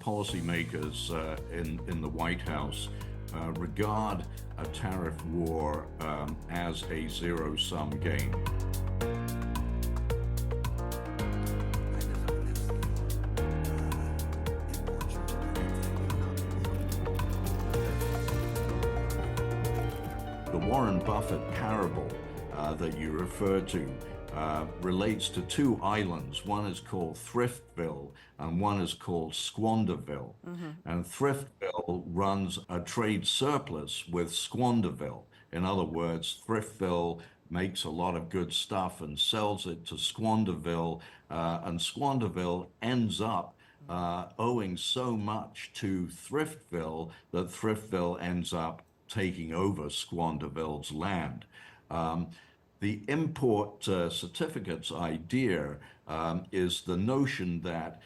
Policymakers in the White House regard a tariff war as a zero-sum game. The Warren Buffett parable that you refer to relates to two islands. One is called Thriftville and one is called Squanderville. And Thriftville runs a trade surplus with Squanderville. In other words, Thriftville makes a lot of good stuff and sells it to Squanderville, and Squanderville ends up owing so much to Thriftville that Thriftville ends up taking over Squanderville's land. The import certificates idea is the notion that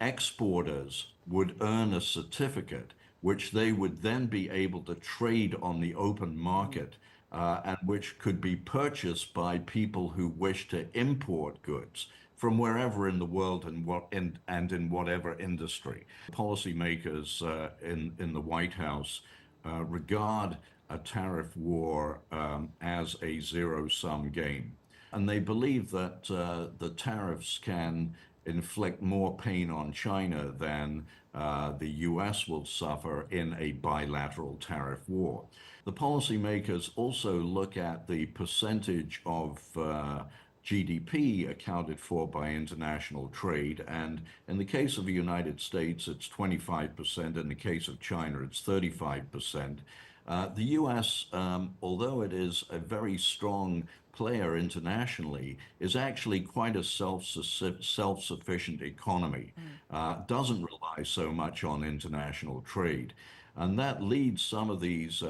exporters would earn a certificate which they would then be able to trade on the open market and which could be purchased by people who wish to import goods from wherever in the world and in whatever industry. Policymakers in the White House regard a tariff war as a zero-sum game. And they believe that the tariffs can inflict more pain on China than the US will suffer in a bilateral tariff war. The policymakers also look at the percentage of GDP accounted for by international trade. And in the case of the United States, it's 25%. In the case of China, it's 35%. The US, although it is a very strong player internationally, is actually quite a self-sufficient economy, doesn't rely so much on international trade. And that leads some of these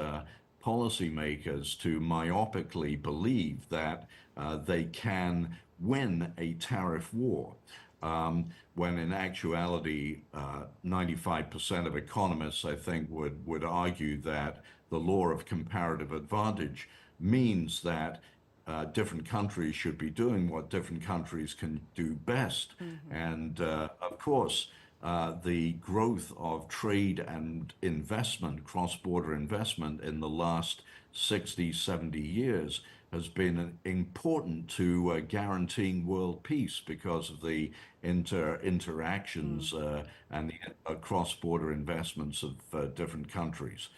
policymakers to myopically believe that they can win a tariff war. When in actuality, 95% of economists, I think, would argue that the law of comparative advantage means that different countries should be doing what different countries can do best. And of course, the growth of trade and investment, cross-border investment in the last 60, 70 years has been important to guaranteeing world peace because of the interactions and the cross-border investments of different countries.